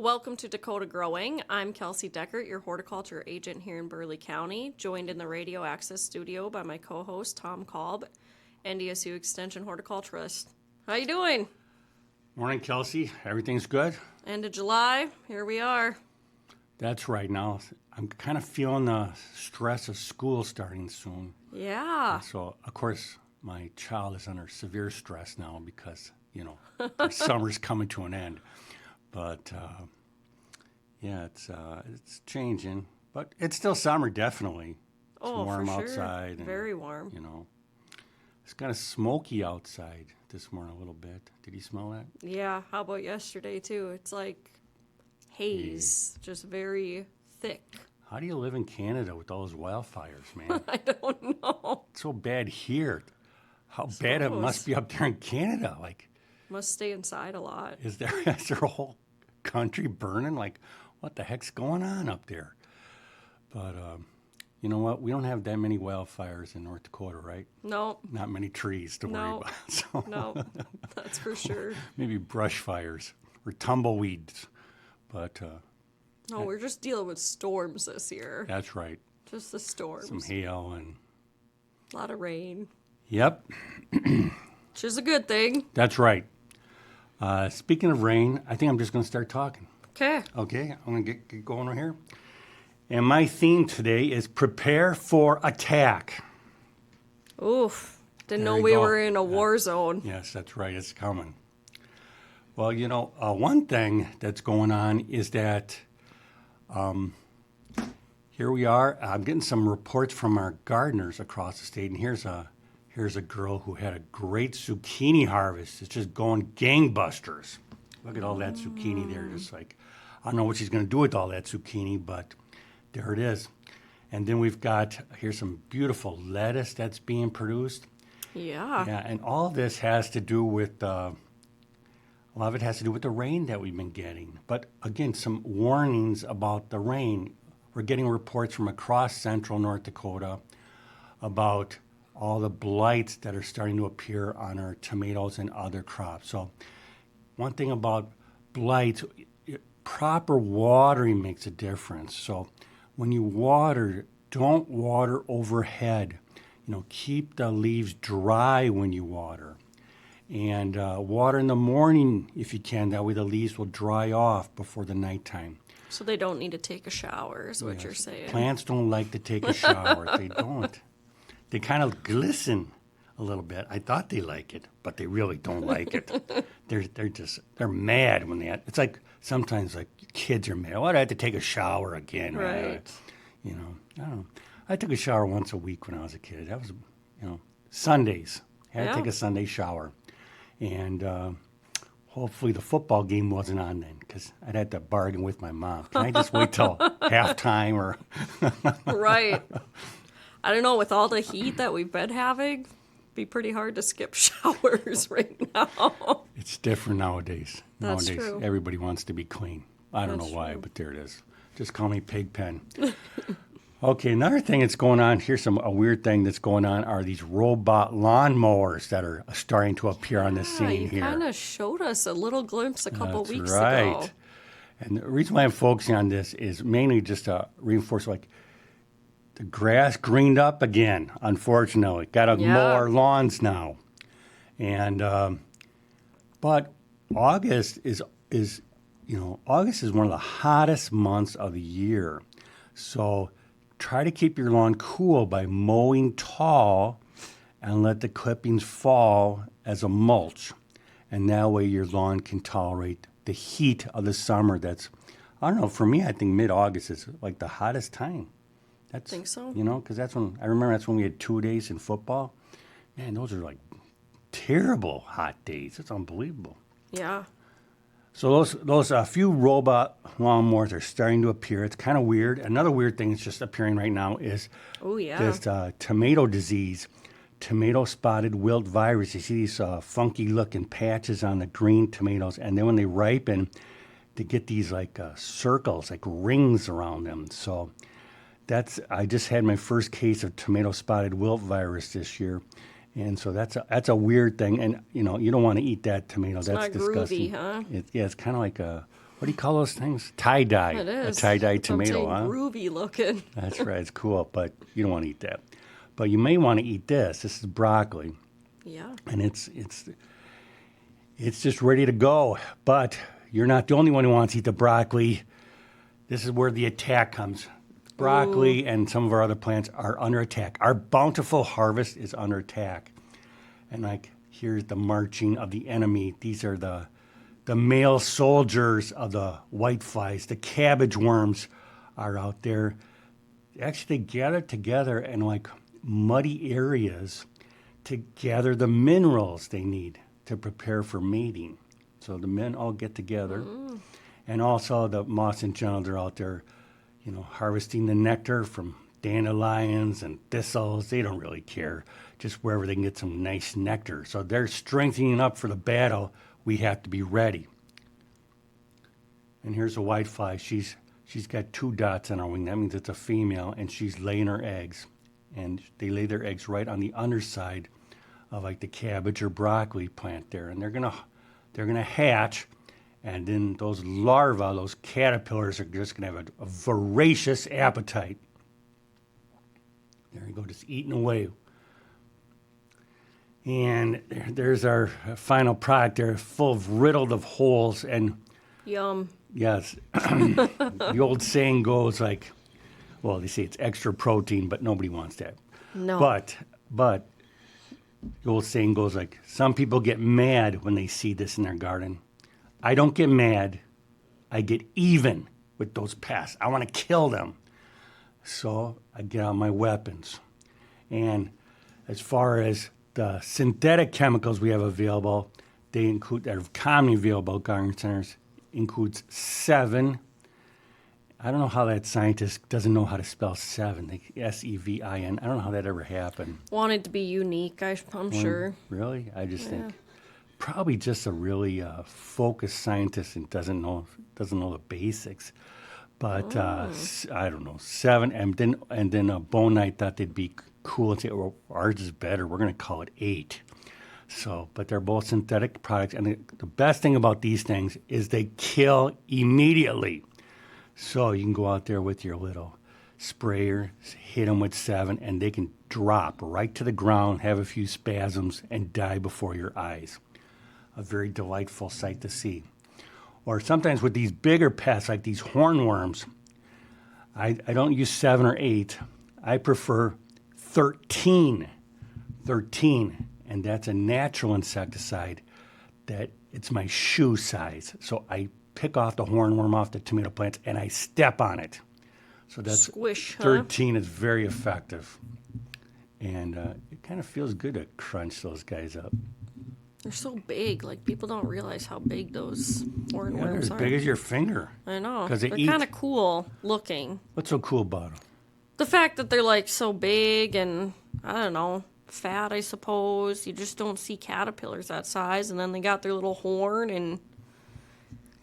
Welcome to Dakota Growing. I'm Kelsey Deckert, your horticulture agent here in Burleigh County, joined in the radio access studio by my co-host Tom Kalb, NDSU Extension horticulturist. How you doing? Morning, Kelsey. Everything's good? End of July, here we are. That's right. Now, I'm kind of feeling the stress of school starting soon. Yeah. So, of course, my child is under severe stress now because, the summer's coming to an end. But, it's changing. But it's still summer, definitely. It's warm for sure. Outside. And, very warm. It's kind of smoky outside this morning a little bit. Did you smell that? Yeah, how about yesterday, too? It's like haze, just very thick. How do you live in Canada with all those wildfires, man? I don't know. It's so bad here. How bad it must be up there in Canada. Like, must stay inside a lot. Is there a whole country burning? Like, what the heck's going on up there? But you know what? We don't have that many wildfires in North Dakota, right? No. Not many trees to worry about. So no, that's for sure. Maybe brush fires or tumbleweeds. But no, we're just dealing with storms this year. That's right. Just the storms. Some hail and a lot of rain. Yep. Which is a good thing. That's right. Speaking of rain, I think I'm just going to start talking. Okay. Okay, I'm going to get going right here. And my theme today is prepare for attack. Oof. Didn't know you we go. were in a war zone. Yes, that's right. It's coming. Well, one thing that's going on is that here we are. I'm getting some reports from our gardeners across the state, and here's a girl who had a great zucchini harvest. It's just going gangbusters. Look at all that zucchini there. Just like, I don't know what she's going to do with all that zucchini, but there it is. And then here's some beautiful lettuce that's being produced. Yeah. Yeah, and all of this has to do with, a lot of it has to do with the rain that we've been getting. But again, some warnings about the rain. We're getting reports from across central North Dakota about all the blights that are starting to appear on our tomatoes and other crops. So one thing about blights, proper watering makes a difference. So when you water, don't water overhead. Keep the leaves dry when you water. And water in the morning if you can. That way the leaves will dry off before the nighttime. So they don't need to take a shower is what you're saying. Plants don't like to take a shower. They don't. They kind of glisten a little bit. I thought they like it, but they really don't like it. They're mad when it's like sometimes like kids are mad. I have to take a shower again. Right. I don't know. I took a shower once a week when I was a kid. That was, Sundays. I had to take a Sunday shower. And hopefully the football game wasn't on then because I'd have to bargain with my mom. Can I just wait till halftime or? Right. I don't know, with all the heat that we've been having, it'd be pretty hard to skip showers right now. It's different nowadays. That's Nowadays, true. everybody wants to be clean. I don't That's know why, true. but there it is. Just call me Pigpen. Okay, another thing that's going on, here's a weird thing that's going on, are these robot lawnmowers that are starting to appear on the scene here. You kind of showed us a little glimpse a couple weeks right. ago. And the reason why I'm focusing on this is mainly just to reinforce, the grass greened up again, unfortunately. Got to mow our lawns now. And, but August is August is one of the hottest months of the year. So try to keep your lawn cool by mowing tall and let the clippings fall as a mulch. And that way your lawn can tolerate the heat of the summer. I don't know, for me, I think mid-August is like the hottest time. I think so. Because that's when we had 2 days in football. Man, those are like terrible hot days. It's unbelievable. Yeah. So those few robot lawnmowers are starting to appear. It's kind of weird. Another weird thing that's just appearing right now is this tomato disease, tomato spotted wilt virus. You see these funky looking patches on the green tomatoes, and then when they ripen, they get these like circles, like rings around them. So I just had my first case of tomato spotted wilt virus this year. And so that's a weird thing, and you don't want to eat that tomato. That's not disgusting. groovy, huh? It's kind of like what do you call those things? Tie-dye. It is. A tie-dye That's what I'm tomato, saying, huh? groovy looking. That's right. It's cool, but you don't want to eat that. But you may want to eat this. This is broccoli, Yeah. and it's just ready to go. But you're not the only one who wants to eat the broccoli. This is where the attack comes. Broccoli and some of our other plants are under attack. Our bountiful harvest is under attack. And like, here's the marching of the enemy. These are the male soldiers of the whiteflies. The cabbage worms are out there. Actually, they gather together in like muddy areas to gather the minerals they need to prepare for mating. So the men all get together. And also the moths and generals are out there, harvesting the nectar from dandelions and thistles. They don't really care, just wherever they can get some nice nectar. So they're strengthening up for the battle. We have to be ready. And here's a whitefly. She's got 2 dots on her wing. That means it's a female, and she's laying her eggs. And they lay their eggs right on the underside of like the cabbage or broccoli plant there. And they're gonna hatch. And then those larvae, those caterpillars, are just going to have a voracious appetite. There you go, just eating away. And there's our final product there, riddled of holes. And Yum. yes, the old saying goes like, well, they say it's extra protein, but nobody wants that. No. But the old saying goes like, some people get mad when they see this in their garden. I don't get mad. I get even with those pests. I want to kill them. So I get out my weapons. And as far as the synthetic chemicals we have available, they include, that are commonly available at garden centers, includes 7. I don't know how that scientist doesn't know how to spell 7, like S-E-V-I-N. I don't know how that ever happened. Wanted to be unique, I'm sure. Really? I just think probably just a really focused scientist and doesn't know the basics. But I don't know, 7, and then Bone Knight thought they'd be cool and say, well, ours is better. We're going to call it 8. So, but they're both synthetic products, and the best thing about these things is they kill immediately. So you can go out there with your little sprayer, hit them with 7, and they can drop right to the ground, have a few spasms, and die before your eyes. A very delightful sight to see. Or sometimes with these bigger pests, like these hornworms, I don't use 7 or 8. I prefer 13. 13. And that's a natural insecticide that it's my shoe size. So I pick off the hornworm off the tomato plants and I step on it. So that's Squish, 13 is very effective. And it kind of feels good to crunch those guys up. They're so big. Like, people don't realize how big those They're hornworms as are. big as your finger. I know. 'Cause they They're eat. kind of cool looking. What's so cool about them? The fact that they're, like, so big and, I don't know, fat, I suppose. You just don't see caterpillars that size. And then they got their little horn and...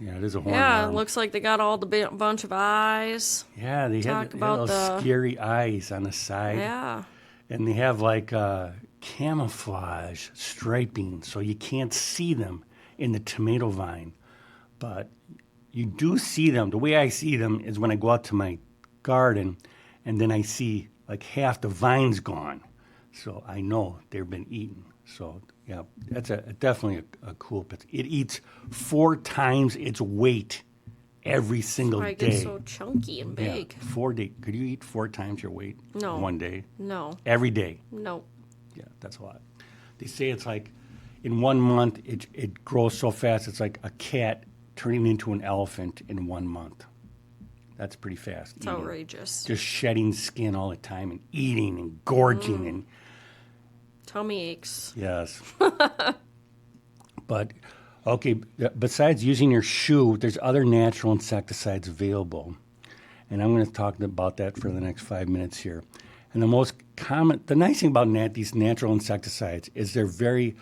Yeah, it is a hornworm. Yeah, it looks like they got all the bunch of eyes. Yeah, they have those scary eyes on the side. Yeah. And they have like camouflage striping, so you can't see them in the tomato vine. But you do see them. The way I see them is when I go out to my garden, and then I see like half the vine's gone. So I know they've been eaten. So yeah, that's definitely a cool pet. It eats 4 times its weight every single Why it day. gets so chunky and big. Yeah, 4 days. Could you eat 4 times your weight No. one day? No. Every day. No. Yeah, that's a lot. They say it's like in 1 month it grows so fast it's like a cat turning into an elephant in 1 month. That's pretty fast. It's outrageous. Just shedding skin all the time and eating and gorging and Tummy aches. yes. But okay, besides using your shoe, there's other natural insecticides available. And I'm going to talk about that for the next 5 minutes here. And the nice thing about these natural insecticides is they're very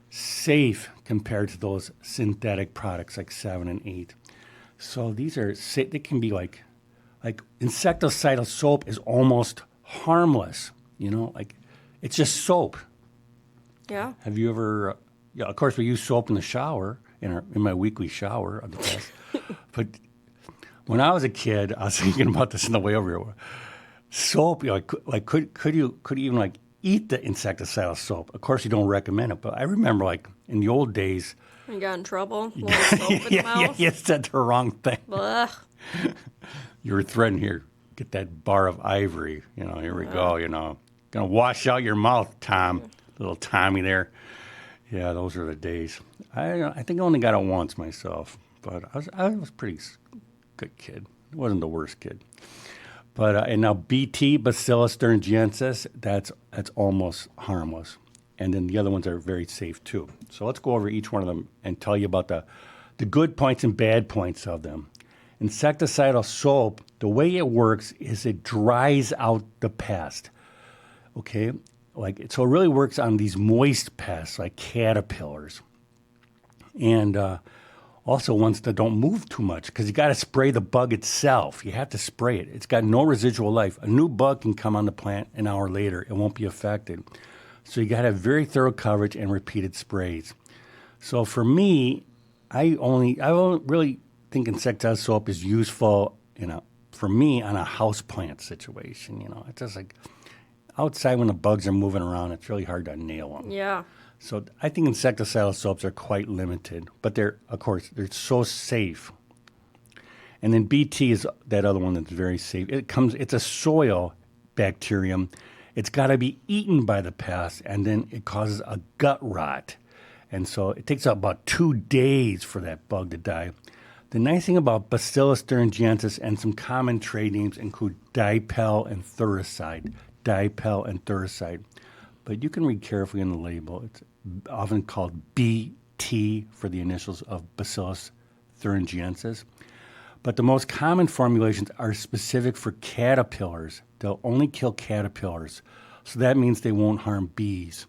safe compared to those synthetic products like 7 and 8. So these they can be like insecticidal soap is almost harmless, like it's just soap. Yeah. Have you ever, of course we use soap in the shower, in my weekly shower of the test. But when I was a kid, I was thinking about this on the way over here. Soap, could you even like eat the insecticidal soap? Of course, you don't recommend it, but I remember like in the old days. You got in trouble? A little soap in the mouth? You said the wrong thing. Ugh. You were threatened here. Get that bar of ivory. Here we go. Gonna wash out your mouth, Tom. Little Tommy there. Yeah, those are the days. I think I only got it once myself, but I was a pretty good kid. I wasn't the worst kid. But and now BT, Bacillus thuringiensis, that's almost harmless. And then the other ones are very safe too. So let's go over each one of them and tell you about the good points and bad points of them. Insecticidal soap, the way it works is it dries out the pest. Okay? So it really works on these moist pests like caterpillars. And also ones that don't move too much, because you got to spray the bug itself. You have to spray it. It's got no residual life. A new bug can come on the plant an hour later. It won't be affected. So you got to have very thorough coverage and repeated sprays. So for me, I don't really think insecticide soap is useful, for me on a house plant situation. It's just like outside when the bugs are moving around, it's really hard to nail them. Yeah. So I think insecticidal soaps are quite limited, but they're so safe. And then BT is that other one that's very safe. It's a soil bacterium. It's got to be eaten by the pest, and then it causes a gut rot. And so it takes about 2 days for that bug to die. The nice thing about Bacillus thuringiensis and some common trade names include dipel and thuricide. But you can read carefully on the label. It's often called BT for the initials of Bacillus thuringiensis. But the most common formulations are specific for caterpillars. They'll only kill caterpillars. So that means they won't harm bees.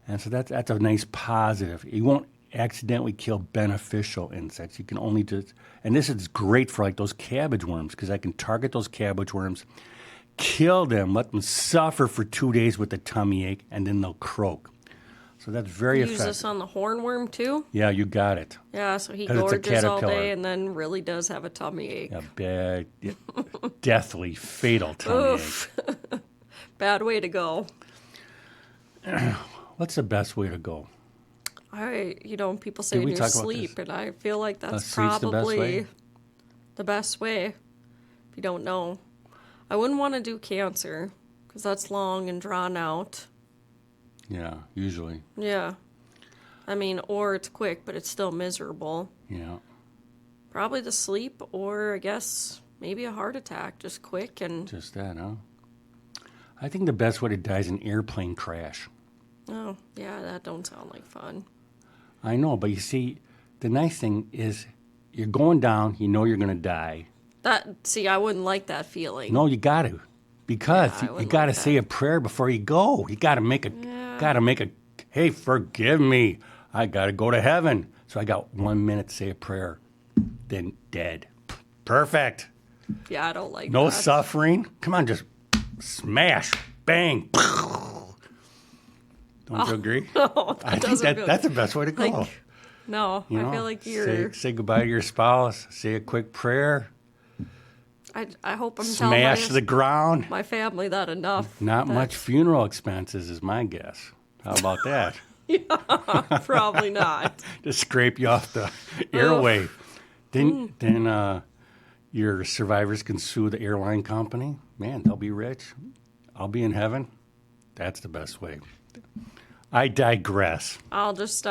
And so that's a nice positive. You won't accidentally kill beneficial insects. You can only and this is great for like those cabbage worms, because I can target those cabbage worms, kill them, let them suffer for 2 days with a tummy ache, and then they'll croak. So that's very effective. Use this on the hornworm too? Yeah, you got it. Yeah, so he gorges all day and then really does have a tummy ache. A bad, deathly, fatal tummy ache. Bad way to go. What's the best way to go? People say when you sleep, and I feel like that's probably the best way. If you don't know. I wouldn't want to do cancer, because that's long and drawn out. Yeah, usually. Yeah. Or it's quick, but it's still miserable. Yeah. Probably the sleep, or I guess maybe a heart attack, just quick and... Just that, huh? I think the best way to die is an airplane crash. Oh, yeah, that don't sound like fun. I know, but you see, the nice thing is you're going down, you know you're going to die. I wouldn't like that feeling. No, you got to. Because you got to say a prayer before you go. You got to make hey, forgive me. I got to go to heaven. So I got 1 minute to say a prayer. Then dead. Perfect. Yeah, I don't like that. No suffering. Come on, just smash. Bang. Don't you agree? No, I think that's the best way to go. I feel like you're... Say goodbye to your spouse. Say a quick prayer. I hope I'm smash the ground. My family that enough. Not much funeral expenses is my guess. How about that? Yeah, probably not. Just scrape you off the airway. Then your survivors can sue the airline company. Man, they'll be rich. I'll be in heaven. That's the best way. I digress. I'll just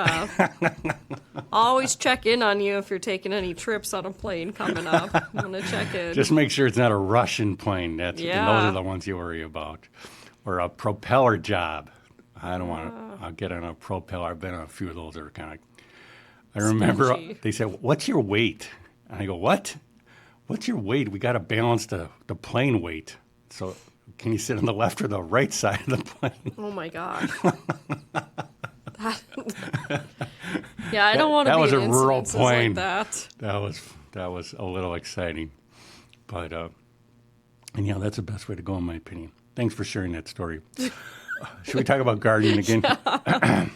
always check in on you if you're taking any trips on a plane coming up. I'm going to check in. Just make sure it's not a Russian plane. Those are the ones you worry about. Or a propeller job. I don't want to. I'll get on a propeller. I've been on a few of those that are kind of. I remember they said, "What's your weight?" And I go, "What? What's your weight? We got to balance the plane weight. So can you sit on the left or the right side of the plane?" Oh my gosh. Yeah, I don't want to be That was a in rural incidences plane. like that. That was a little exciting, but and that's the best way to go in my opinion. Thanks for sharing that story. Should we talk about gardening again? Yeah.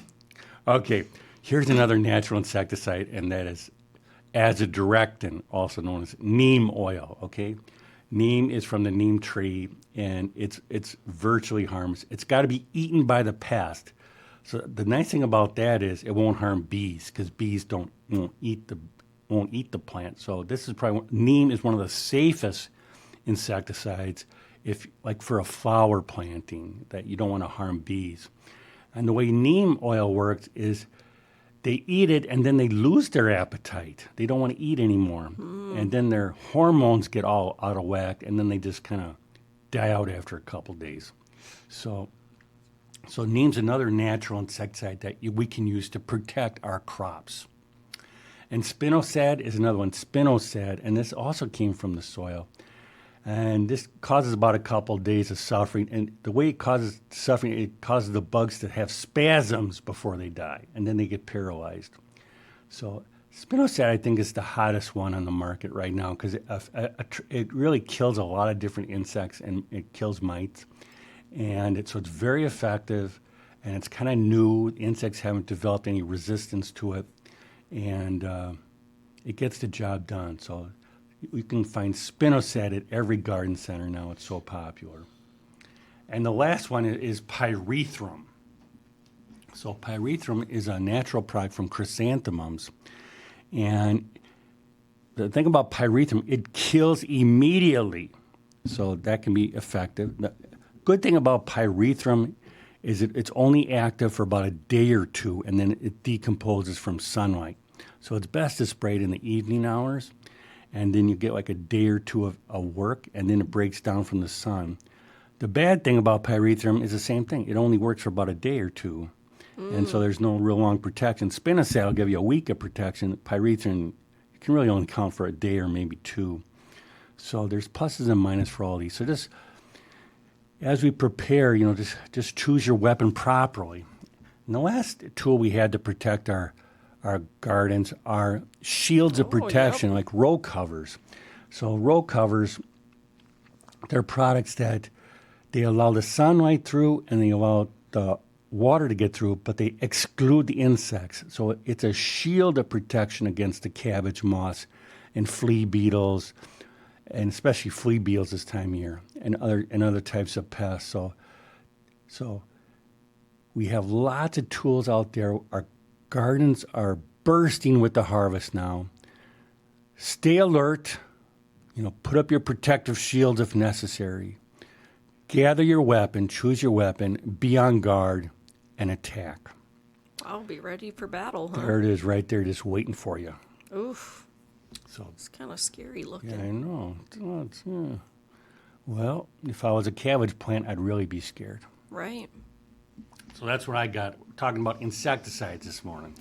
Okay, here's another natural insecticide, and that is azadirachtin, also known as neem oil, okay? Neem is from the neem tree, and it's virtually harmless. It's got to be eaten by the pest. So the nice thing about that is it won't harm bees, because bees won't eat the plant. So this is probably neem is one of the safest insecticides if like for a flower planting that you don't want to harm bees. And the way neem oil works is they eat it and then they lose their appetite. They don't want to eat anymore. And then their hormones get all out of whack, and then they just kind of die out after a couple days. So neem's another natural insecticide that we can use to protect our crops. And spinosad is another one, spinosad, and this also came from the soil. And this causes about a couple of days of suffering. And the way it causes suffering, it causes the bugs to have spasms before they die, and then they get paralyzed. So spinosad, I think, is the hottest one on the market right now because it really kills a lot of different insects, and it kills mites. And so it's very effective, and it's kind of new. Insects haven't developed any resistance to it, and it gets the job done. So you can find spinosad at every garden center now. It's so popular. And the last one is pyrethrum. So pyrethrum is a natural product from chrysanthemums. And the thing about pyrethrum, it kills immediately. So that can be effective. The good thing about pyrethrum is it's only active for about a day or two, and then it decomposes from sunlight. So it's best to spray it in the evening hours, and then you get like a day or two of work, and then it breaks down from the sun. The bad thing about pyrethrum is the same thing. It only works for about a day or two, and so there's no real long protection. Spinosad will give you a week of protection. Pyrethrum, you can really only count for a day or maybe two. So there's pluses and minuses for all these. So just as we prepare, just choose your weapon properly. And the last tool we had to protect our gardens are shields of protection, like row covers. So row covers, they're products that they allow the sunlight through and they allow the water to get through, but they exclude the insects. So it's a shield of protection against the cabbage moths and flea beetles, and especially flea beetles this time of year, and other types of pests. So we have lots of tools out there. Our gardens are bursting with the harvest now. Stay alert. Put up your protective shields if necessary. Gather your weapon, choose your weapon, be on guard, and attack. I'll be ready for battle, huh? There it is right there, just waiting for you. Oof. So It's kind of scary looking. yeah, I know. Well, if I was a cabbage plant, I'd really be scared. Right. So that's what I got, talking about insecticides this morning.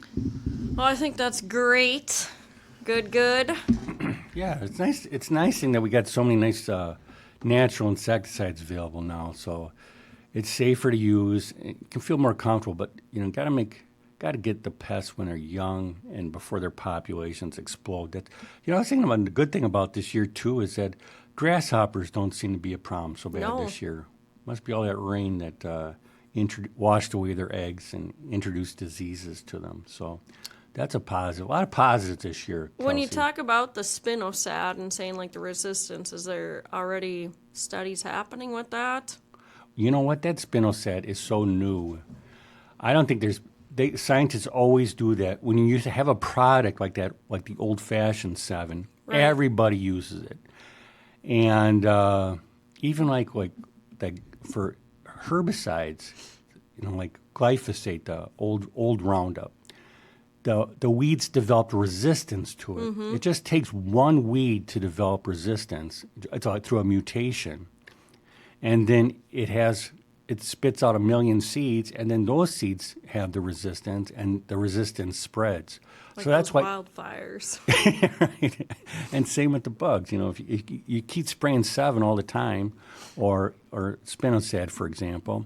Well, I think that's great. Good. Yeah, it's nice. It's nice thing that we got so many nice natural insecticides available now. So it's safer to use. You can feel more comfortable, but got to get the pests when they're young and before their populations explode. I was thinking about the good thing about this year too is that grasshoppers don't seem to be a problem so bad this year. Must be all that rain that washed away their eggs and introduced diseases to them. So that's a positive. A lot of positives this year, Kelsey. When you talk about the spinosad and saying like the resistance, is there already studies happening with that? You know what? That spinosad is so new. I don't think scientists always do that. When you used to have a product like that, like the old-fashioned 7, Right. Everybody uses it. And even like for herbicides, like glyphosate, the old Roundup, the weeds developed resistance to it. Mm-hmm. It just takes one weed to develop resistance. It's like through a mutation. And then it spits out 1 million seeds, and then those seeds have the resistance, and the resistance spreads. Like so that's those why wildfires. right. And same with the bugs. If you keep spraying 7 all the time, or spinosad, for example,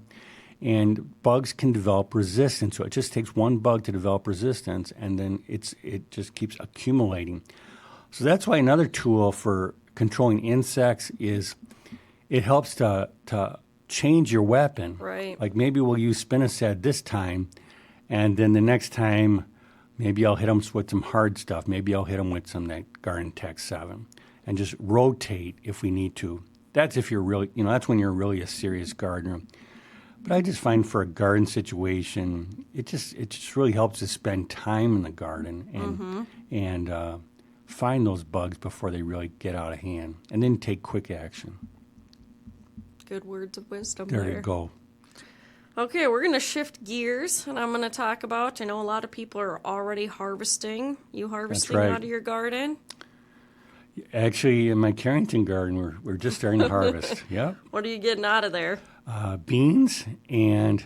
and bugs can develop resistance. So it just takes one bug to develop resistance, and then it just keeps accumulating. So that's why another tool for controlling insects is it helps to change your weapon. Right. Like maybe we'll use spinosad this time, and then the next time Maybe I'll hit them with some hard stuff. Maybe I'll hit them with some that Garden Tech 7 and just rotate if we need to. That's if you're really, that's when you're really a serious gardener. But I just find for a garden situation, it just really helps to spend time in the garden and find those bugs before they really get out of hand, and then take quick action. Good words of wisdom There you go. Okay, we're going to shift gears, and I'm going to talk about, I know a lot of people are already harvesting. You harvesting right. out of your garden? Actually, in my Carrington garden, we're just starting to harvest. Yep. What are you getting out of there? Beans and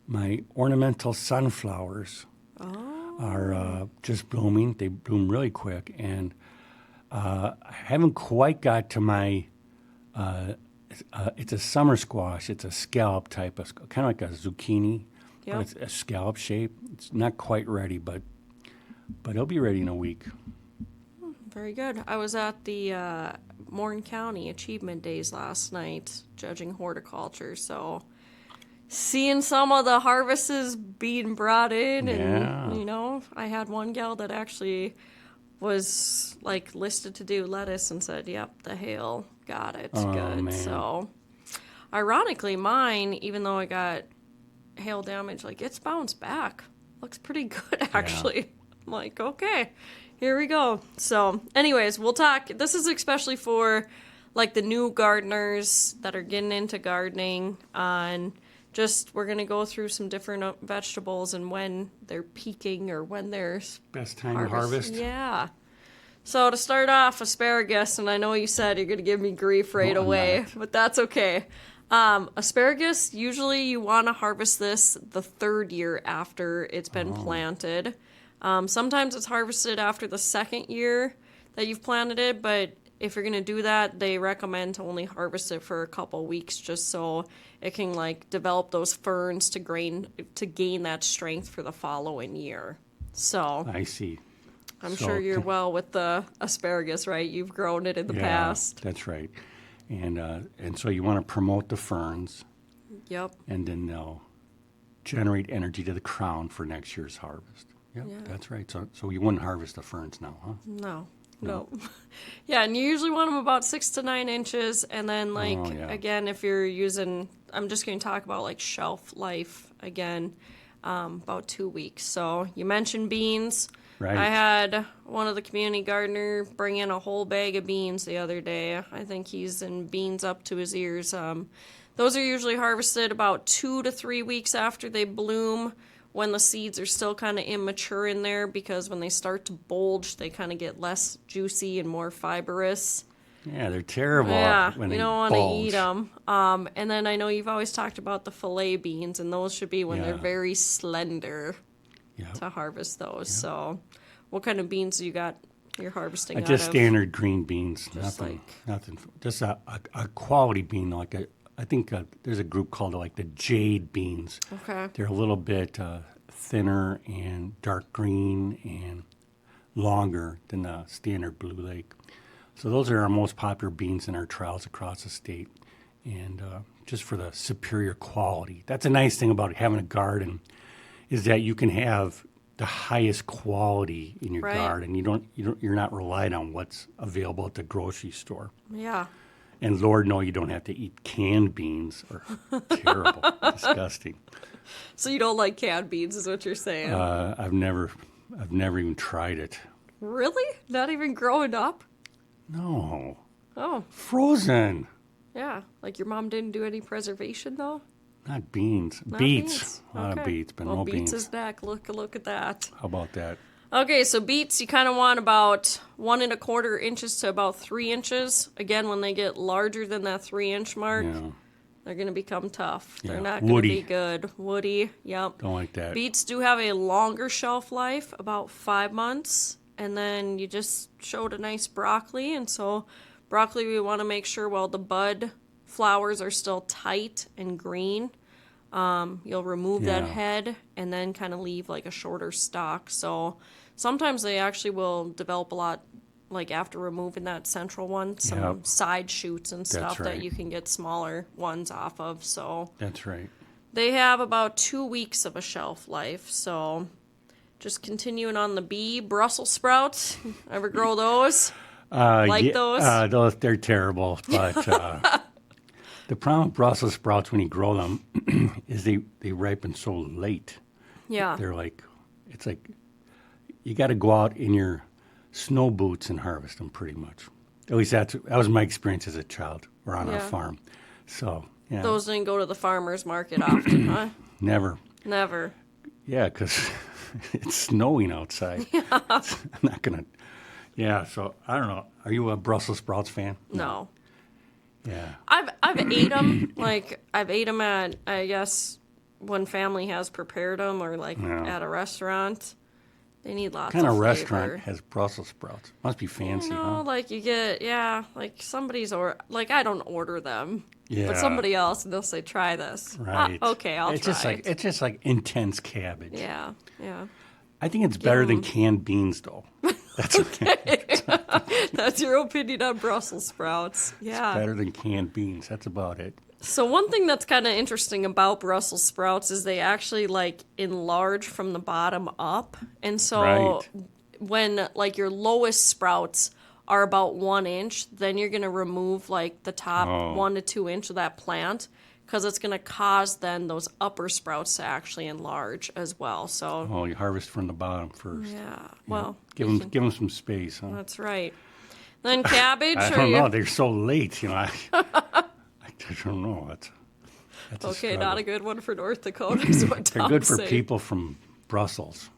my ornamental sunflowers are just blooming. They bloom really quick, and I haven't quite got to my. It's a summer squash. It's a scallop type of, kind of like a zucchini, but it's a scallop shape. It's not quite ready, but it'll be ready in a week. Very good. I was at the Morton County Achievement Days last night, judging horticulture. So, seeing some of the harvests being brought in, and I had one gal that actually was listed to do lettuce and said, "Yep, the hail got it." Good. Man. So, ironically, mine, even though I got hail damage, it's bounced back. Looks pretty good actually. Yeah. I'm like, okay. Here we go. So, anyways, we'll talk. This is especially for the new gardeners that are getting into gardening. And we're going to go through some different vegetables and when they're peaking or when they're best time to harvest. Yeah. So to start off, asparagus, and I know you said you're going to give me grief right away, but that's okay. Asparagus, usually you want to harvest this the third year after it's been planted. Sometimes it's harvested after the second year that you've planted it, but if you're going to do that, they recommend to only harvest it for a couple weeks just so it can develop those ferns to gain that strength for the following year. So I see. I'm sure you're well with the asparagus, right? You've grown it in the past. That's right. And so you want to promote the ferns. Yep. And then they'll generate energy to the crown for next year's harvest. Yep, yeah, that's right. So you wouldn't harvest the ferns now, huh? No. Yeah, and you usually want them about 6 to 9 inches. And then, again, if you're using, I'm just going to talk about, shelf life again, about 2 weeks. So you mentioned beans. Right. I had one of the community gardener bring in a whole bag of beans the other day. I think he's in beans up to his ears. Those are usually harvested about 2 to 3 weeks after they bloom, when the seeds are still kind of immature in there, because when they start to bulge, they kind of get less juicy and more fibrous. Yeah, they're terrible. Yeah, when you don't want to eat them. And then I know you've always talked about the fillet beans, and those should be when they're very slender to harvest those. Yep. So what kind of beans do you got you're harvesting out of? Just standard green beans. Nothing. Just a quality bean, I think there's a group called the jade beans. Okay. They're a little bit thinner and dark green and longer than the standard Blue Lake. So those are our most popular beans in our trials across the state. And just for the superior quality. That's a nice thing about having a garden, is that you can have the highest quality in your garden. You're not relied on what's available at the grocery store. Yeah. And Lord, no, you don't have to eat canned beans. Or terrible, disgusting. So you don't like canned beans, is what you're saying? I've never even tried it. Really? Not even growing up? No. Oh. Frozen. Yeah. Your mom didn't do any preservation though? Not beans. Beets. A lot of beets, but no beans. Beets is back. Look at that. How about that? Okay, so beets you kind of want about 1 1/4 inches to about 3 inches. Again, when they get larger than that 3-inch mark, they're going to become tough. Yeah. They're not going to be good. Woody, yep. Don't like that. Beets do have a longer shelf life, about 5 months. And then you just showed a nice broccoli. And so broccoli, we want to make sure while the bud flowers are still tight and green, you'll remove that head and then kind of leave a shorter stalk. So sometimes they actually will develop a lot, after removing that central one, some side shoots and stuff that you can get smaller ones off of. So that's right. They have about 2 weeks of a shelf life. So just continuing on the B, Brussels sprouts. Ever grow those? Those they're terrible. But the problem with Brussels sprouts when you grow them is they ripen so late. Yeah. They're like, it's like you got to go out in your snow boots and harvest them pretty much. At least that was my experience as a child or on our farm. So, yeah. Those didn't go to the farmer's market often, huh? Never. Never. Yeah, because it's snowing outside. Yeah. I'm not going to. Yeah, so I don't know. Are you a Brussels sprouts fan? No. Yeah. I've ate them. Like, I've ate them at, I guess, when family has prepared them or, like, at a restaurant. They need lots of flavor. What kind of restaurant has Brussels sprouts? Must be fancy, huh? Like you get, like somebody's, like I don't order them. Yeah. But somebody else, and they'll say, try this. Right. Okay, I'll try it. It's just like intense cabbage. Yeah. I think it's better than canned beans, though. That's okay. That's your opinion on Brussels sprouts. Yeah. It's better than canned beans. That's about it. So one thing that's kind of interesting about Brussels sprouts is they actually like enlarge from the bottom up. And so when like your lowest sprouts are about 1 inch, then you're going to remove like the top 1 to 2 inch of that plant because it's going to cause then those upper sprouts to actually enlarge as well. So you harvest from the bottom first. Yeah. Well, give them some space, huh? That's right. Then cabbage. I don't know. They're so late, I don't know. That's okay, not a good one for North Dakota. Is what They're good for people from Brussels.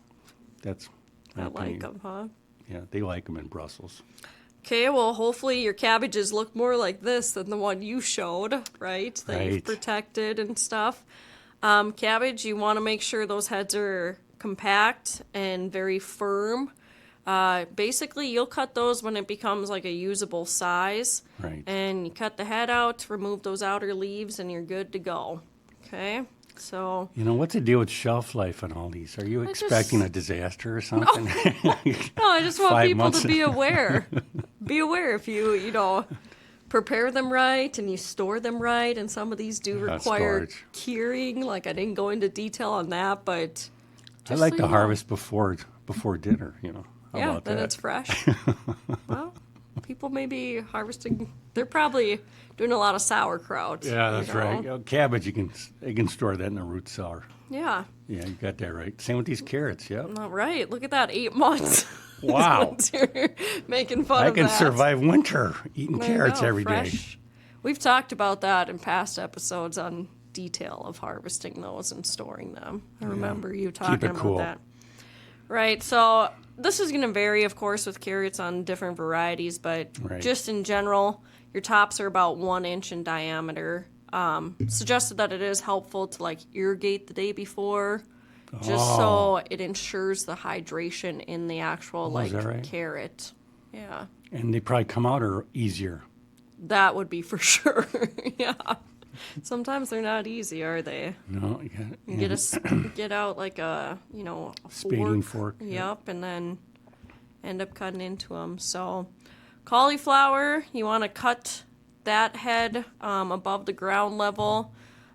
That's I like them, huh? Yeah, they like them in Brussels. Okay, well, hopefully your cabbages look more like this than the one you showed, right? That you've protected and stuff. Cabbage, you want to make sure those heads are compact and very firm. Basically, you'll cut those when it becomes like a usable size. Right. And you cut the head out, remove those outer leaves, and you're good to go. Okay? So. What's the deal with shelf life on all these? Are you expecting a disaster or something? No, I just want people to be aware. Be aware if you prepare them right and you store them right. And some of these do require curing. Like, I didn't go into detail on that, but. I like to harvest before dinner, How then it's fresh. Well, people may be harvesting. They're probably doing a lot of sauerkraut. Yeah, that's right. Cabbage, you can store that in the root cellar. Yeah. Yeah, you got that right. Same with these carrots. Yep. All right. Look at that. 8 months. Wow. You're making fun of that. I can survive winter eating carrots every day. We've talked about that in past episodes on detail of harvesting those and storing them. I remember you talking about that. Right. So this is going to vary, of course, with carrots on different varieties, but just in general, your tops are about 1 inch in diameter. Suggested that it is helpful to like irrigate the day before, just so it ensures the hydration in the actual carrot. Yeah. And they probably come out easier. That would be for sure. Yeah. Sometimes they're not easy, are they? No, you get out like a spading fork. Yep, and then end up cutting into them. So, cauliflower, you want to cut that head above the ground level.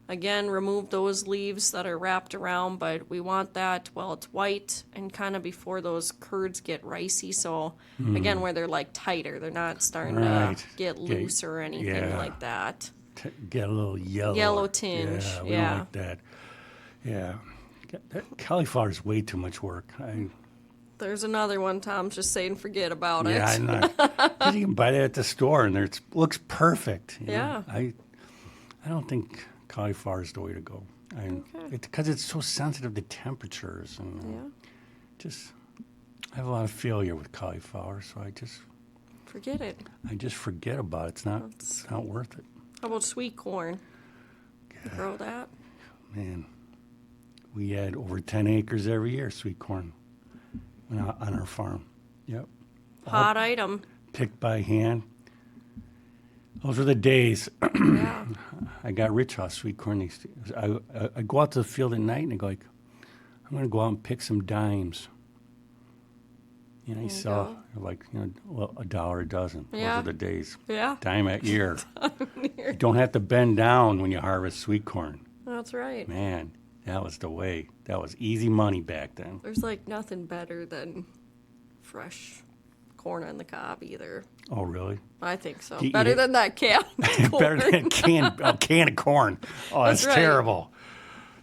Again, remove those leaves that are wrapped around, but we want that while it's white and kind of before those curds get ricey. So, again, where they're like tighter, they're not starting to get loose or anything like that. Get a little yellow tinge. Yeah, we don't like that. Yeah, cauliflower is way too much work. There's another one. Tom's just saying, forget about it. Yeah, I know. 'Cause you can buy that at the store, and it looks perfect. Yeah. I don't think cauliflower is the way to go. Because it's so sensitive to temperatures, and I have a lot of failure with cauliflower, so I just forget it. I just forget about it. It's not worth it. How about sweet corn? Grow that? Man, we had over 10 acres every year, sweet corn, on our farm. Yep. Hot item. Picked by hand. Those were the days. Yeah. I got rich off sweet corn. I go out to the field at night and I go like, I'm going to go out and pick some dimes. I saw like $1 a dozen. Yeah. Those are the days. Yeah. Dime a year. You don't have to bend down when you harvest sweet corn. That's right. Man, That was the way. That was easy money back then. There's like nothing better than fresh corn on the cob either. Oh, really? I think so. Do you Better eat it? than that canned corn. Better than a can of corn. Oh, that's right. terrible.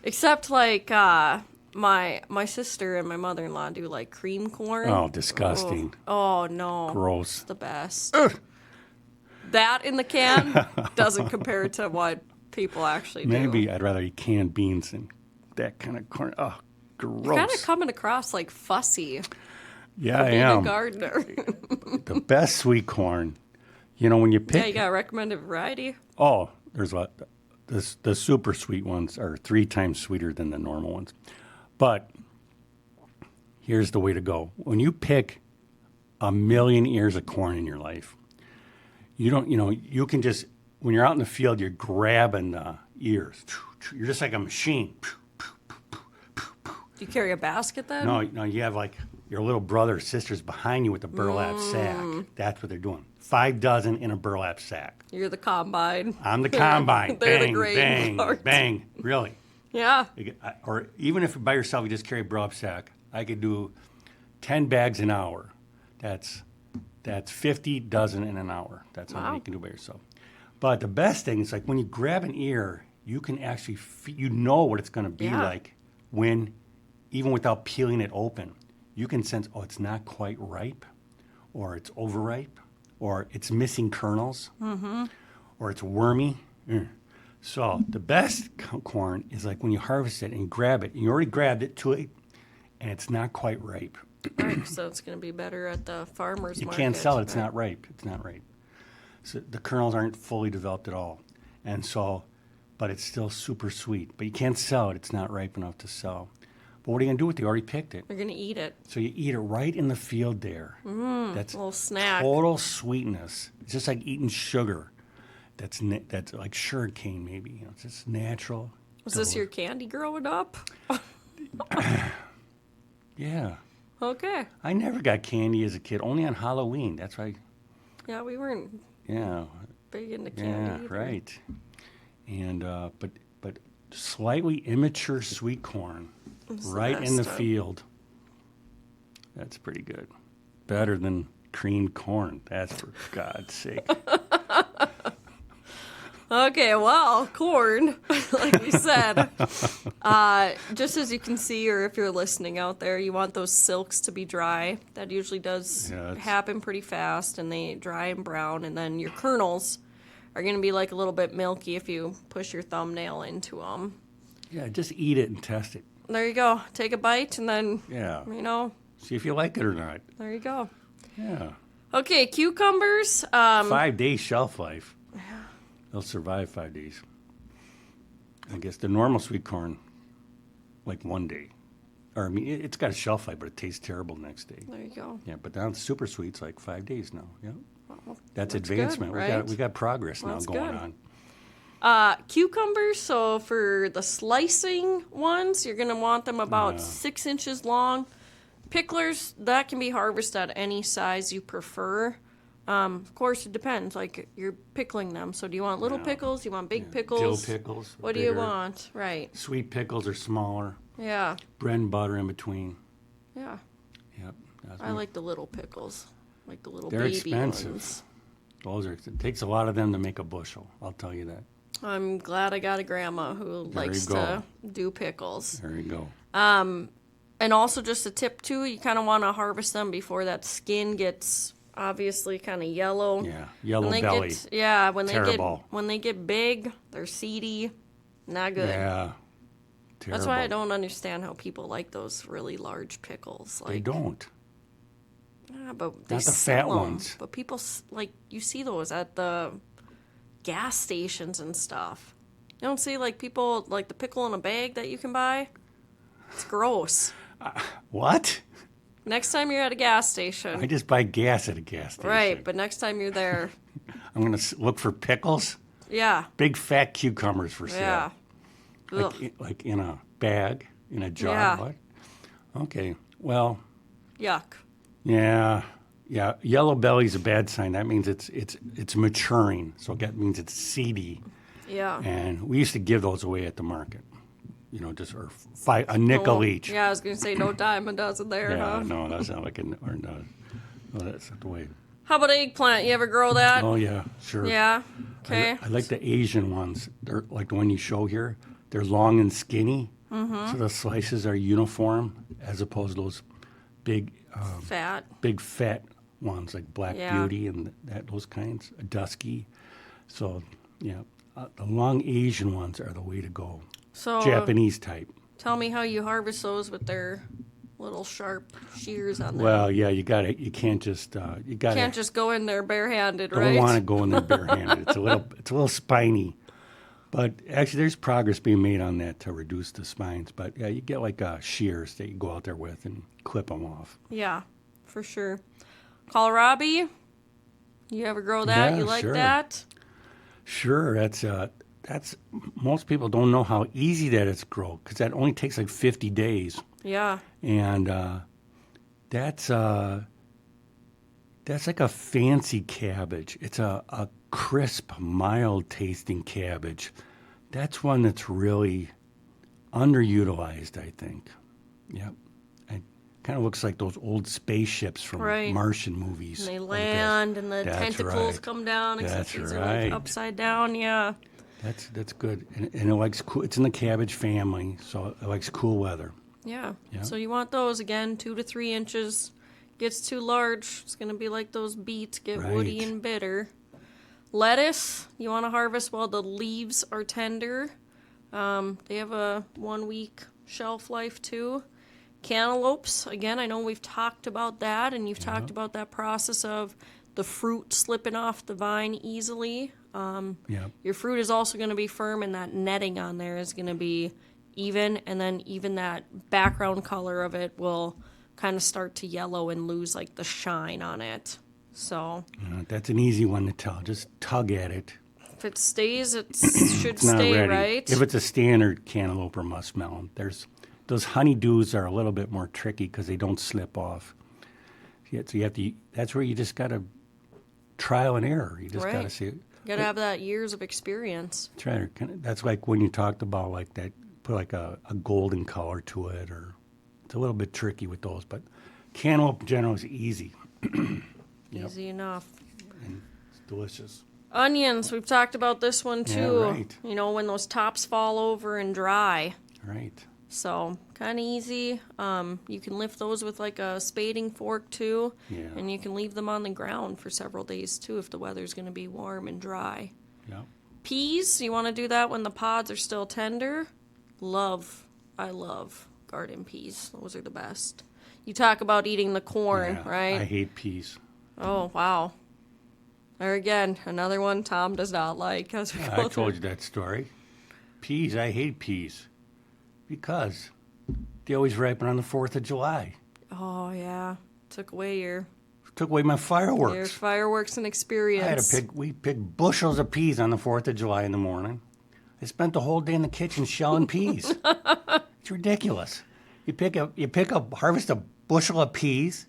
Except like my sister and my mother-in-law do like cream corn. Oh, disgusting. Oh no. Gross. It's the best. That in the can doesn't compare to what people actually do. Maybe I'd rather eat canned beans than that kind of corn. Oh, gross. You're kind of coming across like fussy. Yeah, I Being a am. gardener. The best sweet corn. You know, when you pick. Yeah, you got a recommended variety? Oh, there's what. The super sweet ones are 3 times sweeter than the normal ones. But here's the way to go. When you pick 1,000,000 ears of corn in your life, you can just, when you're out in the field, you're grabbing the ears. You're just like a machine. Do you carry a basket then? No, you have like your little brother or sisters behind you with a burlap sack. That's what they're doing. 5 dozen in a burlap sack. You're the combine. I'm the combine. They're the Bang, grain bang, part. bang. Really. Yeah. Or even if by yourself you just carry a burlap sack, I could do 10 bags an hour. That's 50 dozen in an hour. That's how many you can do by yourself. But the best thing is like when you grab an ear, you can actually you know what it's going to be like when, even without peeling it open, you can sense, oh, it's not quite ripe, or it's overripe, or it's missing kernels, or it's wormy. So the best corn is like when you harvest it and you grab it, and you already grabbed it to it, and it's not quite ripe. Right, so it's going to be better at the farmer's You market. can't sell it. It's not ripe. It's not ripe. So the kernels aren't fully developed at all. And so, but it's still super sweet. But you can't sell it. It's not ripe enough to sell. But what are you going to do with it? You already picked it. You're going to eat it. So you eat it right in the field there. That's A little snack. total sweetness. It's just like eating sugar. That's like sugar cane maybe. You know, it's just natural. Was this your candy growing up? Yeah. Okay. I never got candy as a kid, only on Halloween. That's why. Yeah, we weren't Yeah. big into Yeah, candy either. right. And but slightly immature sweet corn It's right in the best, huh? field. That's pretty good. Better than creamed corn. That's for God's sake. Okay, well, corn, like we said. Just as you can see, or if you're listening out there, you want those silks to be dry. That usually does happen pretty fast, and they dry and brown. And then your kernels are going to be like a little bit milky if you push your thumbnail into them. Yeah, just eat it and test it. There you go. Take a bite, and then, Yeah. see if you like it or not. there you go. Yeah. Okay, cucumbers. 5 days shelf life. They'll survive 5 days. I guess the normal sweet corn, like 1 day. Or, I mean, it's got a shelf life, but it tastes terrible the next day. There you go. Yeah, but now the super sweet's like 5 days now. Yeah. Well, That's good, advancement. right? We got progress now That's going good. on. Cucumbers, so for the slicing ones, you're going to want them about 6 inches long. Picklers, that can be harvested at any size you prefer. Of course, it depends. Like, you're pickling them. So do you want little pickles? Do you want big pickles? Dill pickles. What do you want? Right. Sweet pickles are smaller. Yeah. Bread and butter in between. Yeah. Yep. I like the little pickles. Like the little They're baby expensive. ones. It takes a lot of them to make a bushel. I'll tell you that. I'm glad I got a grandma who likes to do pickles. There you go. And also just a tip too, you kind of want to harvest them before that skin gets obviously kind of yellow. Yeah, yellow when they belly. When Terrible. they get big, they're seedy, not good. Yeah. Terrible. That's why I don't understand how people like those really large pickles. Like, They don't. Yeah, but they Not the sell fat 'em. ones. But people like you see those at the gas stations and stuff. You don't see like people like the pickle in a bag that you can buy. It's gross. What? Next time you're at a gas station. I just buy gas at a gas station. Right, but next time you're there, I'm going to look for pickles. yeah, Big fat cucumbers for yeah. sale. Ugh, Like in a bag, in a jar. Yeah. What? Okay. Well, yuck. yeah. Yellow belly's a bad sign. That means it's maturing. So that means it's seedy. Yeah. And we used to give those away at the market. just or a nickel each. Yeah, I was going to say no dime a dozen there, Yeah, huh? no, that's not like no, that's not the way. How about eggplant? You ever grow that? Oh yeah, sure. Yeah. Okay. I like the Asian ones. They're like the one you show here. They're long and skinny, so the slices are uniform, as opposed to those big, Fat. big fat ones like Black Yeah. Beauty and those kinds, dusky. So yeah, the long Asian ones are the way to go. So Japanese type. tell me how you harvest those with their little sharp shears on them. Well, yeah, you can't just Can't just go in there barehanded, don't right? want to go in there barehanded. It's a little spiny. But actually, there's progress being made on that to reduce the spines. But yeah, you get like shears that you go out there with and clip them off. Yeah, for sure. Kohlrabi, you ever grow that? Yeah, You like sure. that? Sure, that's most people don't know how easy that is to grow because that only takes like 50 days, Yeah. and that's like a fancy cabbage. It's a crisp, mild tasting cabbage. That's one that's really underutilized, I think. Yep. It kind of looks like those old spaceships from Right. Martian movies. And they like that. land and the That's tentacles right. come down, except That's these are right. like upside down. Yeah. That's good, and it likes cool. It's in the cabbage family, so it likes cool weather. Yeah. Yeah. So you want those again, 2 to 3 inches. Gets too large, it's gonna be like those beets, get woody Right. and bitter. Lettuce, you want to harvest while the leaves are tender. They have a 1 week shelf life too. Cantaloupes, again, I know we've talked about that, and you've talked about that process of the fruit slipping off the vine easily. Yeah, Your fruit is also going to be firm, and that netting on there is going to be even, and then even that background color of it will kind of start to yellow and lose like the shine on it. So that's an easy one to tell. Just tug at it. if it stays, it should It's not stay, ready. right? If it's a standard cantaloupe or muskmelon, those honeydews are a little bit more tricky because they don't slip off. So you have to. That's where you just got to trial and error. You just got to Right. see it. You gotta have that years of experience. That's like when you talked about like that. Put like a golden color to it, or it's a little bit tricky with those. But cantaloupe in general is easy. Yep. Easy enough. It's delicious. Onions, we've talked about this one Yeah, too. right. You know, when those tops fall over and dry. Right. So kind of easy. You can lift those with like a spading fork too, Yeah. and you can leave them on the ground for several days too if the weather's going to be warm and dry. Yep. Peas, you want to do that when the pods are still tender. I love garden peas. Those are the best. You talk about eating the corn, Yeah, right? I hate peas. Oh wow. There again, another one Tom does not like. As we I go told through. you that story. Peas, I hate peas because they always ripen on the 4th of July. Oh yeah, took away your Took away my fireworks. fireworks and experience. We picked bushels of peas on the 4th of July in the morning. I spent the whole day in the kitchen shelling peas. It's ridiculous. Harvest a bushel of peas,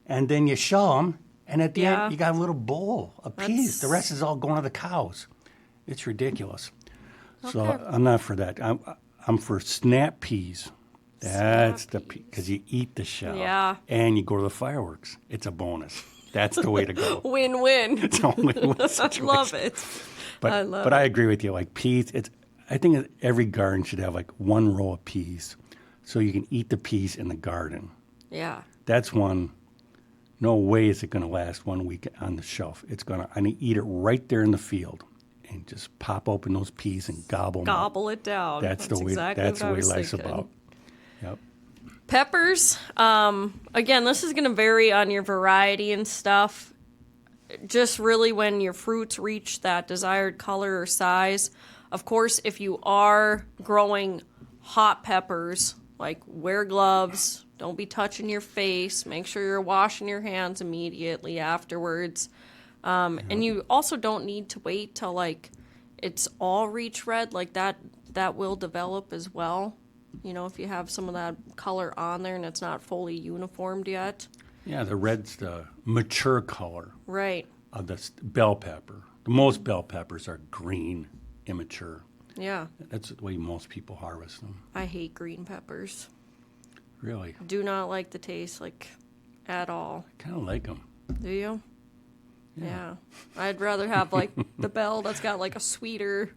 and then you shell them, and at the Yeah. end you got a little bowl of peas. That's- The rest is all going to the cows. It's ridiculous. So Okay. I'm not for that. I'm for snap peas. That's the because you eat the shell. Yeah. And you go to the fireworks. It's a bonus. That's the way to go. Win-win. It's a win-win I situation. love it. I love I agree with you. Like peas, I think every garden should have like one row of peas, so you can eat the peas in the garden. Yeah. That's one. No way is it going to last 1 week on the shelf. I'm going to eat it right there in the field, and just pop open those peas and gobble them up. Gobble it down. That's the way. exactly That's what the I way was life's thinking. about. Yep. Peppers. Again, this is going to vary on your variety and stuff. Just really when your fruits reach that desired color or size. Of course, if you are growing hot peppers, like wear gloves, don't be touching your face, make sure you're washing your hands immediately afterwards. And you also don't need to wait till like it's all reach red, like that will develop as well. You know, if you have some of that color on there and it's not fully uniformed yet. Yeah, the red's the mature color Right. of the bell pepper. Most bell peppers are green, immature. Yeah. That's the way most people harvest them. I hate green peppers. Really? Do not like the taste, like, at all. I kind of like them. Do you? Yeah. I'd rather have, like, the bell that's got, like, a sweeter...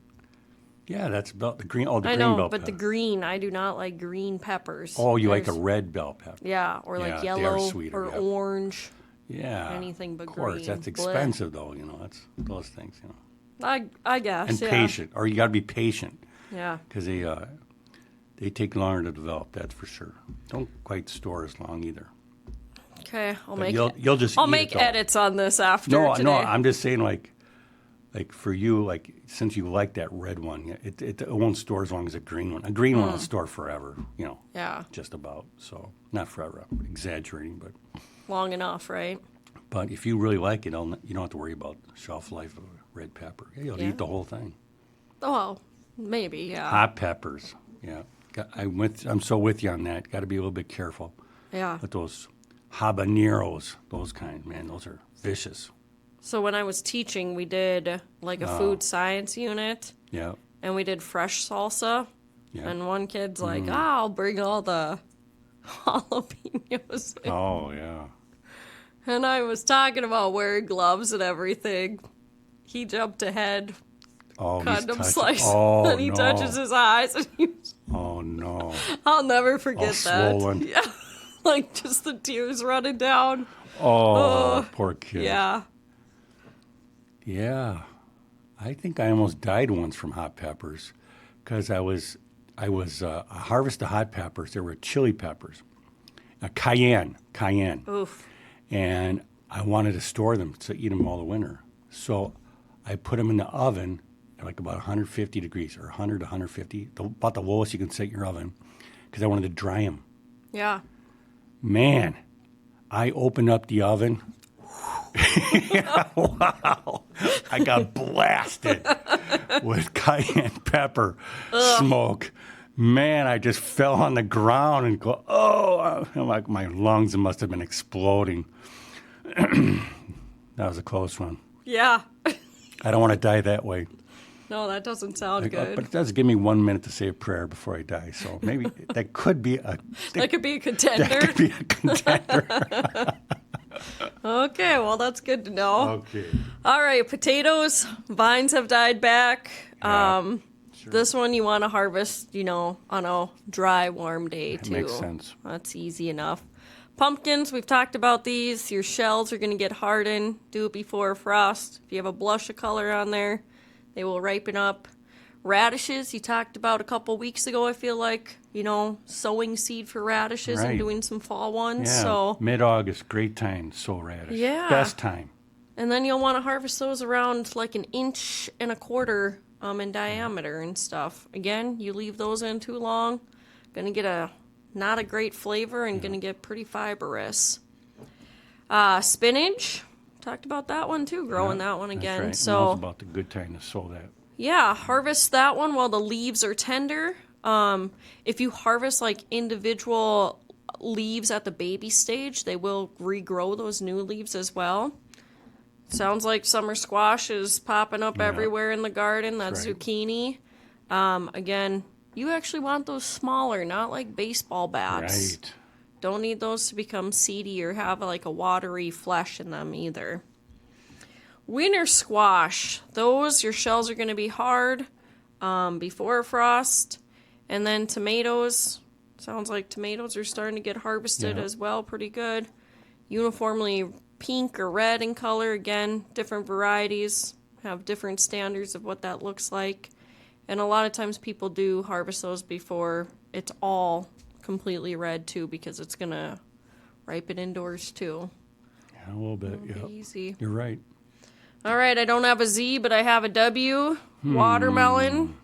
Yeah, that's the green. Oh, the I green know, bell but pepper. the green, I do not like green peppers. Oh, you like a There's- red bell pepper. Yeah, or like Yeah, they are yellow sweeter, or yeah. orange. Yeah. Anything but Of course, green. that's Blech. expensive though. That's those things. I guess, And yeah. patient, or you got to be patient Yeah. because they take longer to develop. That's for sure. Don't quite store as long either. Okay, I'll But make you'll just I'll eat make it, though. edits on this after No, today. no, I'm just saying like for you, like since you like that red one, it won't store as long as a green one. A green one will store forever. Yeah, Just about. So not forever. I'm exaggerating, but long enough, right? if you really like it, you don't have to worry about shelf life of a red pepper. Yeah, you'll Yeah. eat the whole thing. Oh, well, maybe, yeah. Hot peppers. Yeah, I'm so with you on that. Got to be a little bit careful Yeah. with those habaneros. Those kind, man. Those are vicious. So when I was teaching, we did like a food science unit, Yeah, and we did fresh salsa. yeah. And one kid's like, I'll bring all the jalapenos in. Oh yeah. And I was talking about wearing gloves and everything. He jumped ahead, Oh, cut he's him touching. slice, Oh and he no. touches his eyes. And Oh no. I'll never forget that. swollen. Yeah, like just the tears running down. Oh, poor kid. Yeah. Yeah. I think I almost died once from hot peppers because I harvested hot peppers. There were chili peppers, cayenne, Oof. and I wanted to store them to eat them all the winter. So I put them in the oven at like about 150 degrees or 100 to 150, about the lowest you can set your oven, because I wanted to dry them. Yeah. Man, I opened up the oven. Wow. I got blasted with cayenne pepper smoke. Man, I just fell on the ground and go, I'm like my lungs must have been exploding. That was a close one. Yeah. I don't want to die that way. No, that doesn't sound good. But it does give me 1 minute to say a prayer before I die. So maybe that could be a That could be a contender. that could be a contender. Okay, well, that's good to know. Okay. All right, potatoes. Vines have died back. Yeah, sure. This one you want to harvest, on a dry, warm day, too. Makes sense. That's easy enough. Pumpkins, we've talked about these. Your shells are going to get hardened. Do it before frost. If you have a blush of color on there, they will ripen up. Radishes, you talked about a couple weeks ago, I feel like, sowing seed for radishes and Right. doing some fall ones. Yeah, So, mid-August, great time to sow radish. Yeah. Best time. and then you'll want to harvest those around like 1.25 inches in diameter and stuff. Again, you leave those in too long, gonna get not a great flavor and gonna get pretty fibrous. Spinach, talked about that one too, growing that one That's again. right. So Now's about the good time to sow that. yeah, harvest that one while the leaves are tender. If you harvest like individual leaves at the baby stage, they will regrow those new leaves as well. Sounds like summer squash is popping up everywhere in the garden. That's right. zucchini. Again, you actually want those smaller, not like baseball bats. Right. Don't need those to become seedy or have like a watery flesh in them either. Winter squash. Those, your shells are going to be hard before frost. And then tomatoes. Sounds like tomatoes are starting to get harvested Yeah. as well. Pretty good. Uniformly pink or red in color. Again, different varieties have different standards of what that looks like. And a lot of times people do harvest those before it's all completely red too, because it's going to ripen indoors too. Yeah, a little bit. Yeah. Easy. You're right. All right, I don't have a Z, but I have a W. Watermelon.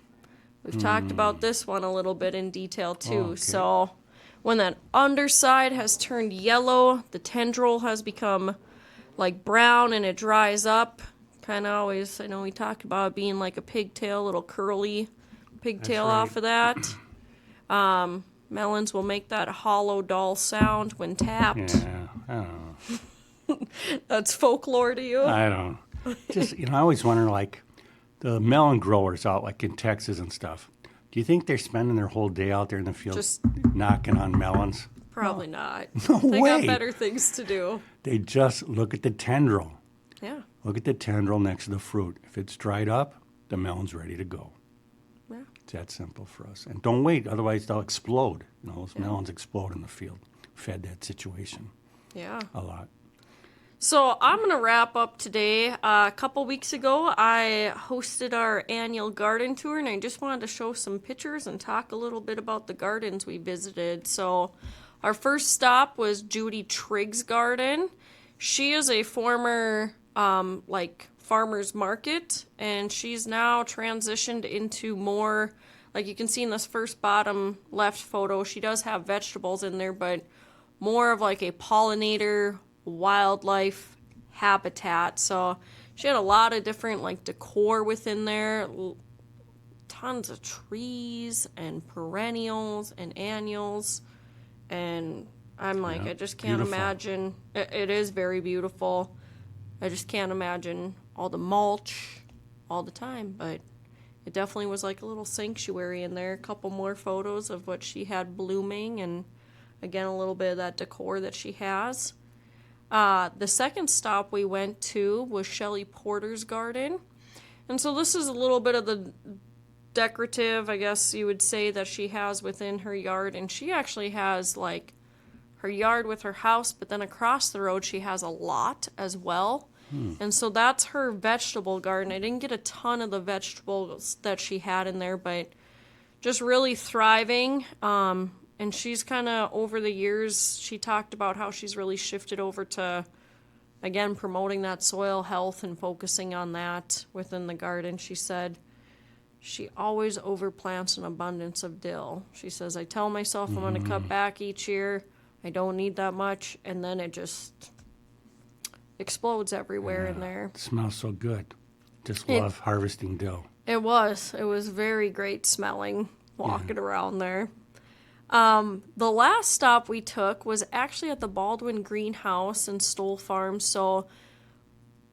We've talked about this one a little bit in detail too. Okay. So when that underside has turned yellow, the tendril has become like brown and it dries up. Kind of always, I know we talked about it being like a pigtail, little curly pigtail That's right. off of that. Melons will make that hollow, dull sound when tapped. Yeah. I don't know. That's folklore to you? I don't. Just I always wonder, like the melon growers out like in Texas and stuff, do you think they're spending their whole day out there in the field Just knocking on melons? probably not. No They way. got better things to do. They just look at the tendril. Yeah. Look at the tendril next to the fruit. If it's dried up, the melon's ready to go. Yeah. It's that simple for us. And don't wait, otherwise they'll explode. Those melons explode in the field. We've had that situation Yeah. a lot. So I'm going to wrap up today. A couple weeks ago, I hosted our annual garden tour, and I just wanted to show some pictures and talk a little bit about the gardens we visited. So our first stop was Judy Triggs' garden. She is a former, farmer's market, and she's now transitioned into more, like you can see in this first bottom left photo, she does have vegetables in there, but more of like a pollinator wildlife habitat. So she had a lot of different like decor within there, tons of trees and perennials and annuals, and I'm like, Yeah, I just can't beautiful. imagine. It is very beautiful. I just can't imagine all the mulch all the time, but it definitely was like a little sanctuary in there. A couple more photos of what she had blooming, and again a little bit of that decor that she has. The second stop we went to was Shelley Porter's garden. And so this is a little bit of the decorative, I guess you would say, that she has within her yard. And she actually has like her yard with her house, but then across the road she has a lot as well. And so that's her vegetable garden. I didn't get a ton of the vegetables that she had in there, but just really thriving. And she's kind of, over the years, she talked about how she's really shifted over to, again, promoting that soil health and focusing on that within the garden. She said she always overplants an abundance of dill. She says, I tell myself I'm going to cut back each year. I don't need that much. And then it just explodes everywhere in there. It smells so good. Just love harvesting dill. It was very great smelling walking around there. The last stop we took was actually at the Baldwin Greenhouse in Stoll Farm. So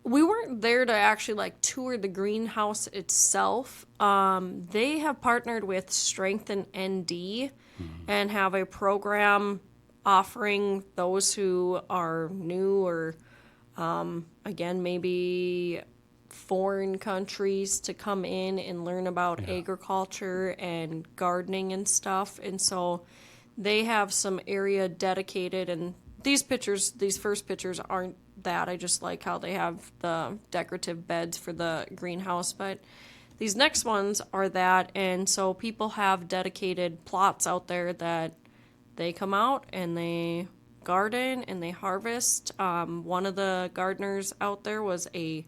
we weren't there to actually like tour the greenhouse itself. They have partnered with Strengthen ND and have a program offering those who are new or, again, maybe foreign countries to come in and learn about agriculture and gardening and stuff. And so they have some area dedicated, and these first pictures aren't that. I just like how they have the decorative beds for the greenhouse, but these next ones are that. And so people have dedicated plots out there that they come out and they garden and they harvest. One of the gardeners out there was a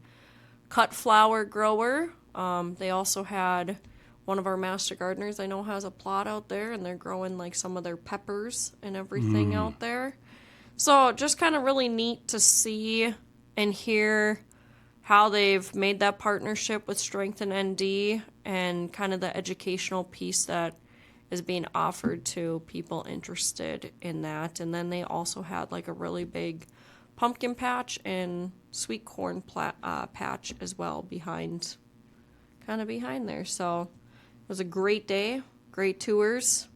cut flower grower. They also had one of our master gardeners I know has a plot out there, and they're growing like some of their peppers and everything out there. So just kind of really neat to see and hear how they've made that partnership with Strengthen ND and kind of the educational piece that is being offered to people interested in that. And then they also had like a really big pumpkin patch and sweet corn patch as well behind there. So it was a great day, great tours.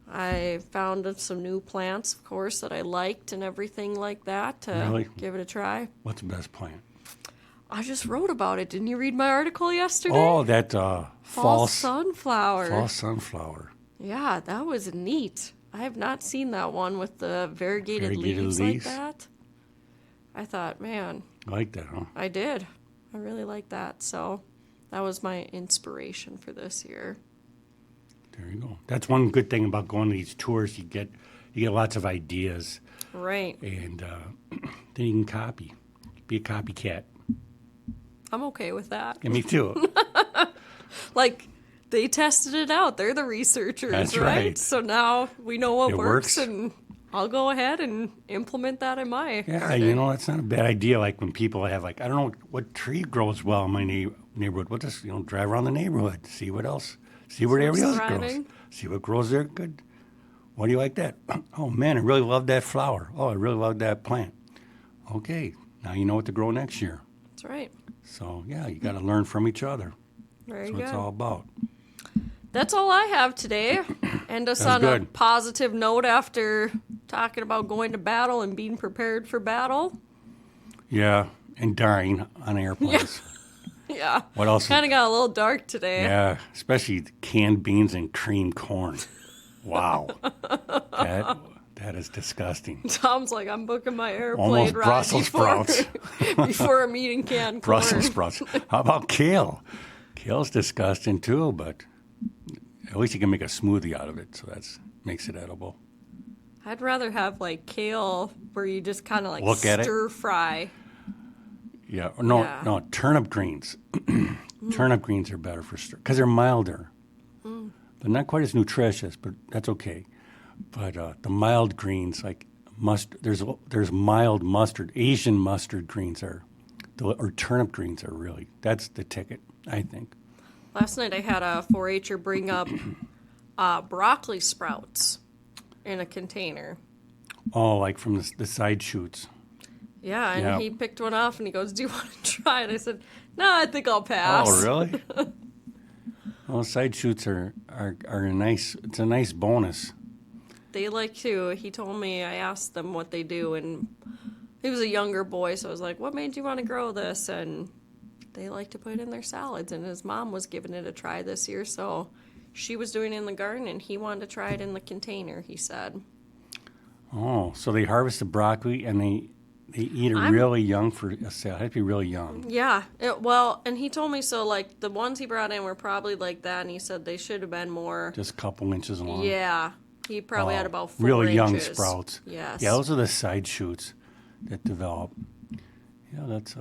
I found some new plants, of course, that I liked and everything like that to Really? give it a try. What's the best plant? I just wrote about it. Didn't you read my article yesterday? Oh, that Fall sunflower. Fall sunflower. Yeah, that was neat. I have not seen that one with the variegated Variegated leaves like leaves. that. I thought, man, I like that, huh? I did. I really like that. So that was my inspiration for this year. There you go. That's one good thing about going to these tours. You get lots of ideas, Right. and then you can copy. Be a copycat. I'm okay with that. And me too. Like, they tested it out. They're the researchers, That's right? right. So now we know what It works, works. and I'll go ahead and implement that in my Yeah, garden. that's not a bad idea. Like when people have like, I don't know what tree grows well in my neighborhood. We'll just drive around the neighborhood, see what else, see what everybody else grows, thriving. see what grows there. Good. Why do you like that? Oh man, I really love that flower. Oh, I really love that plant. Okay, now you know what to grow next year. That's right. So, yeah, you got to learn from each other. Very That's good. what it's all about. That's all I have today. End us That's on a good. positive note after talking about going to battle and being prepared for battle. Yeah, and dying on airplanes. Yeah. What else? Kind of got a little dark today. Yeah, especially the canned beans and creamed corn. Wow. That is disgusting. Tom's like, I'm booking my airplane Almost ride Brussels sprouts. before I'm eating canned corn. Brussels sprouts. How about kale? Kale's disgusting too, but at least you can make a smoothie out of it, so that makes it edible. I'd rather have like kale where you just kind of like Look at it. stir fry. Yeah, Yeah. no, turnip greens. Turnip greens are better for stir because they're milder. They're not quite as nutritious, but that's okay. But the mild greens, like mustard, there's mild mustard. Asian mustard greens or turnip greens are really, that's the ticket, I think. Last night I had a 4-H'er bring up broccoli sprouts in a container. Oh, like from the side shoots. Yeah, and Yeah. he picked one off and he goes, "Do you want to try it?" I said, "No, I think I'll pass." Oh, really? Well, side shoots are a nice. It's a nice bonus. They like to. He told me, I asked them what they do, and he was a younger boy, so I was like, "What made you want to grow this?" And they like to put it in their salads, and his mom was giving it a try this year, so she was doing it in the garden, and he wanted to try it in the container, he said. Oh, so they harvest the broccoli and they eat it really young for a sale. It had to be really young. Yeah, well, and he told me, so, like, the ones he brought in were probably like that, and he said they should have been more. Just a couple inches long. Yeah, he probably had about 4 really young inches. sprouts. Yes. Yeah, those are the side shoots that develop. Yeah, that's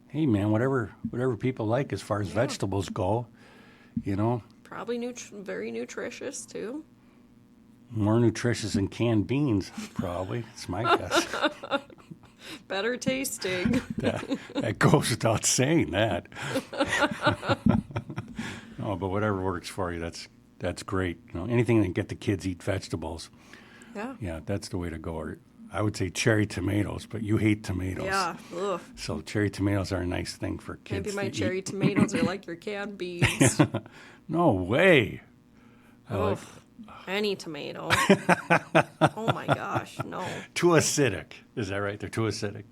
hey man, whatever people like as far as vegetables go, you know, Probably very nutritious, too. more nutritious than canned beans, probably. It's my guess. Better tasting. That goes without saying that. No, but whatever works for you, that's great. You know, anything that can get the kids eat vegetables. Yeah. Yeah, that's the way to go. Or I would say cherry tomatoes, but you hate tomatoes. Yeah. Ugh. So cherry tomatoes are a nice thing for kids. Maybe my to cherry eat. tomatoes are like your canned beans. No way. Ugh. Any tomato. Oh my gosh, no. Too acidic. Is that right? They're too acidic.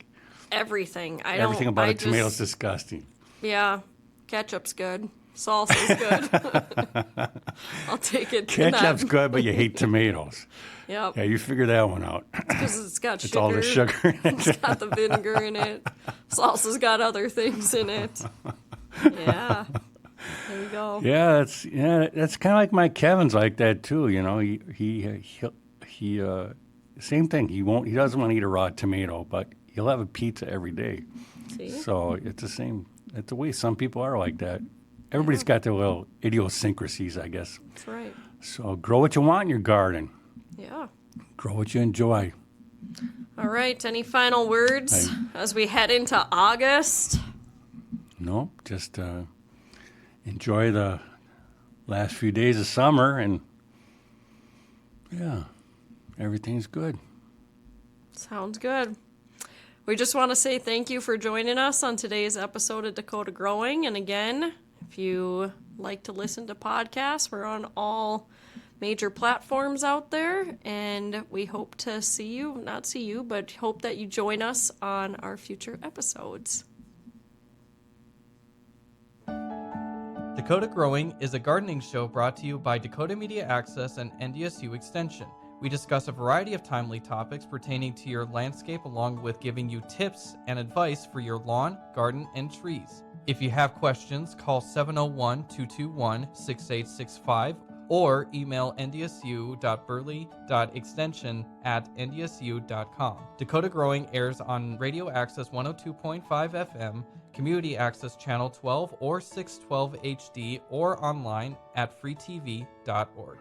Everything. Everything about a tomato is disgusting. Yeah. Ketchup's good. Salsa's good. I'll take it. Ketchup's good, but you hate tomatoes. Yep. Yeah, you figure that one out. Because it's got sugar. It's all the sugar in it. It's got the vinegar in it. Salsa's got other things in it. Yeah. There you go. Yeah, that's kind of like my Kevin's like that too. You know, he same thing. He doesn't want to eat a raw tomato, but he'll have a pizza every day. See? So it's the same. It's the way some people are like that. Everybody's got their little idiosyncrasies, I guess. That's right. So grow what you want in your garden. Yeah. Grow what you enjoy. All right. Any final words as we head into August? No, just enjoy the last few days of summer, and yeah, everything's good. Sounds good. We just want to say thank you for joining us on today's episode of Dakota Growing. And again, if you like to listen to podcasts, we're on all major platforms out there. And we hope to hope that you join us on our future episodes. Dakota Growing is a gardening show brought to you by Dakota Media Access and NDSU Extension. We discuss a variety of timely topics pertaining to your landscape, along with giving you tips and advice for your lawn, garden, and trees. If you have questions, call 701-221-6865 or email ndsu.burley.extension@ndsu.com. Dakota Growing airs on Radio Access 102.5 FM, Community Access Channel 12 or 612 HD, or online at freetv.org.